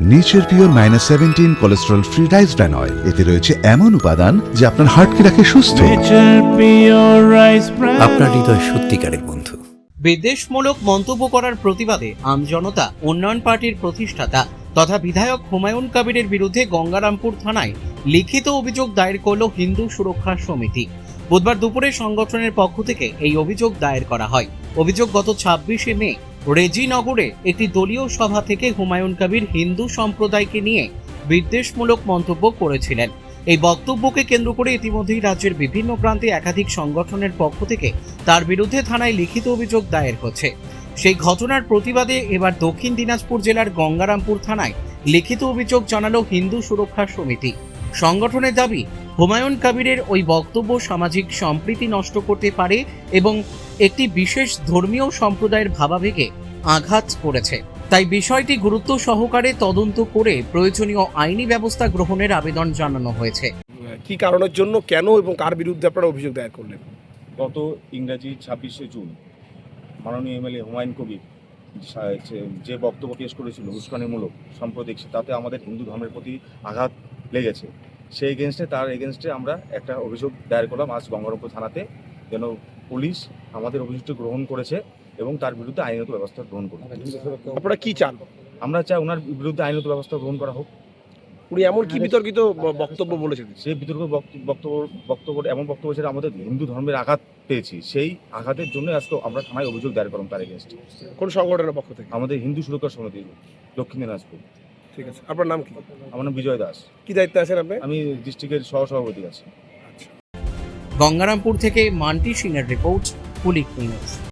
Nature pure -17 cholesterol free rice bran oil. এতে রয়েছে এমন উপাদান যা আপনার হার্টকে রাখে সুস্থ। আপনার হৃদয় সত্যিকারের বন্ধু। বিদ্বেষমূলক মন্তব্য করার প্রতিবাদে আমজনতা উন্নয়ন পার্টির প্রতিষ্ঠাতা তথা বিধায়ক হুমায়ুন কবিরের বিরুদ্ধে গঙ্গারামপুর থানায় লিখিত অভিযোগ দায়ের করল হিন্দু সুরক্ষা সমিতি। বুধবার দুপুরে সংগঠনের পক্ষ থেকে এই অভিযোগ দায়ের করা হয়। অভিযোগ গত 26শে মে রেজিনগরে একটি দলীয় সভা থেকে হুমায়ুন কবির হিন্দু সম্প্রদায়কে নিয়ে বিদ্বেষমূলক মন্তব্য করেছিলেন। এই বক্তব্যকে কেন্দ্র করে ইতিমধ্যেই রাজ্যের বিভিন্ন প্রান্তে একাধিক সংগঠনের পক্ষ থেকে তার বিরুদ্ধে থানায় লিখিত অভিযোগ দায়ের হচ্ছে। সেই ঘটনার প্রতিবাদে এবার দক্ষিণ দিনাজপুর জেলার গঙ্গারামপুর থানায় লিখিত অভিযোগ জানালো হিন্দু সুরক্ষা সমিতি। সংগঠনের দাবি, হুমায়ুন কবিরের ওই বক্তব্য সামাজিক সম্প্রীতি নষ্ট করতে পারে এবং একটি বিশেষ ধর্মীয় সম্প্রদায়ের ভাবাবেগে আঘাত করেছে। তাই বিষয়টি গুরুত্ব সহকারে তদন্ত করে প্রয়োজনীয় আইনি ব্যবস্থা গ্রহণের আবেদন জানানো হয়েছে। কি কারণের জন্য, কেন এবং কার বিরুদ্ধে আপনারা অভিযোগ দায়ের করলেন? গত ইংরাজি 26শে জুন মাননীয় এমএলএ হুমায়ুন কবির যে বক্তব্য পেশ করেছিল উস্কানিমূলক সাম্প্রদায়িক, তাতে আমাদের হিন্দু ধর্মের প্রতি আঘাত লেগেছে। সেই তার এগেনস্টে আমরা একটা অভিযোগ দায়ের করলাম আজ গঙ্গারামপুর থানাতে, যেন পুলিশ আমাদের অভিযোগটি গ্রহণ করেছে এবং তার বিরুদ্ধে আইনত ব্যবস্থা গ্রহণ করবে। আপনারা কি চান? আমরা চাই ওনার বিরুদ্ধে আইনত ব্যবস্থা গ্রহণ করা হোক। উনি এমন কি বিতর্কিত বক্তব্য বলেছেন? সেই বিতর্ক বক্তব্য এমন বক্তব্য ছিল আমাদের হিন্দু ধর্মের আঘাত পেয়েছি, সেই আঘাতের জন্য আজকে আমরা থানায় অভিযোগ দায়ের করলাম তার এগেনস্টে। কোন সংগঠনের পক্ষ থেকে? আমাদের হিন্দু সুরক্ষা সমিতি দক্ষিণ দিনাজপুর। ঠিক আছে, আপনার নাম কি? আমার নাম বিজয় দাস। কি দায়িত্বে আছেন আপনি? আমি ডিস্ট্রিক্টের সহসভাপতি আছি। গঙ্গারামপুর থেকে মান্টি সিং এর রিপোর্ট, পুলিশ নিউজ।